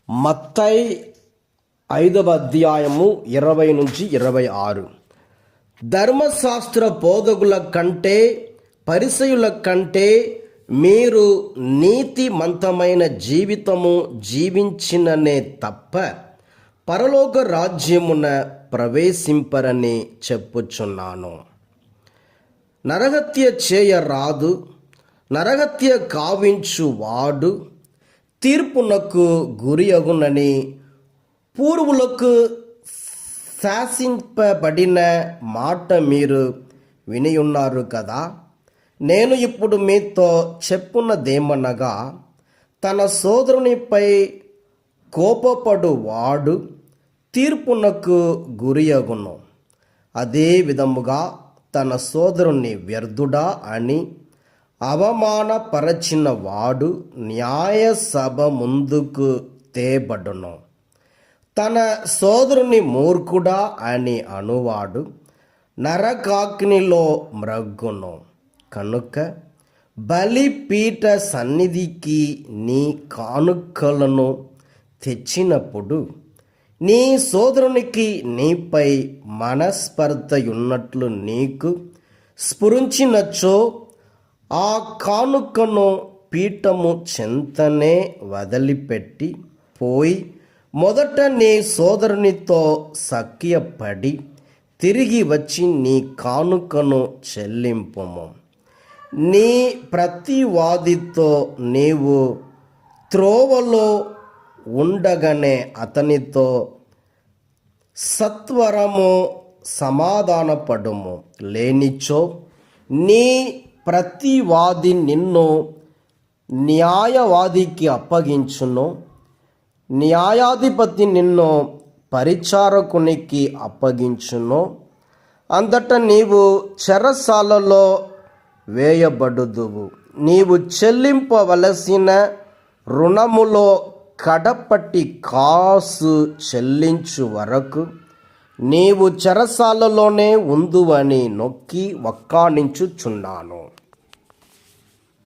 మత్తయి 5వ అధ్యాయము 20-26. ధర్మశాస్త్ర బోధకుల కంటే పరిసయ్యుల కంటే మీరు నీతిమంతమైన జీవితము జీవించిననే తప్ప పరలోక రాజ్యమున ప్రవేశింపరని చెప్పుచున్నాను. నరహత్య చేయరాదు, నరహత్య కావించువాడు తీర్పునకు గురియగునని పూర్వులకు శాసింపబడిన మాట మీరు వినియున్నారు కదా. నేను ఇప్పుడు మీతో చెప్పున్నదేమనగా, తన సోదరునిపై కోపపడువాడు తీర్పునకు గురియగును. అదే విధముగా తన సోదరుని వ్యర్థుడా అని అవమానపరచిన వాడు న్యాయ సభ ముందుకు తేబడును. తన సోదరుని మూర్ఖుడా అని అనువాడు నరకాగ్నిలో మ్రగ్గును. కనుక బలిపీఠ సన్నిధికి నీ కానుకలను తెచ్చినప్పుడు నీ సోదరునికి నీపై మనస్పర్ధయున్నట్లు నీకు స్ఫురించినచో ఆ కానుకను పీఠము చెంతనే వదిలిపెట్టి పోయి మొదట నీ సోదరునితో సఖ్యపడి తిరిగి వచ్చి నీ కానుకను చెల్లింపుము. నీ ప్రతివాదితో నీవు త్రోవలో ఉండగానే అతనితో సత్వరము సమాధానపడుము. లేనిచో నీ ప్రతివాది నిన్ను న్యాయవాదికి అప్పగించును, న్యాయాధిపతి నిన్ను పరిచారకునికి అప్పగించును. అంతట నీవు చెరసాలలో వేయబడుదువు. నీవు చెల్లింపవలసిన రుణములో కడపటి కాసు చెల్లించు వరకు నీవు చెరసాలలోనే ఉందువని నొక్కి వక్కాణించుచున్నాను.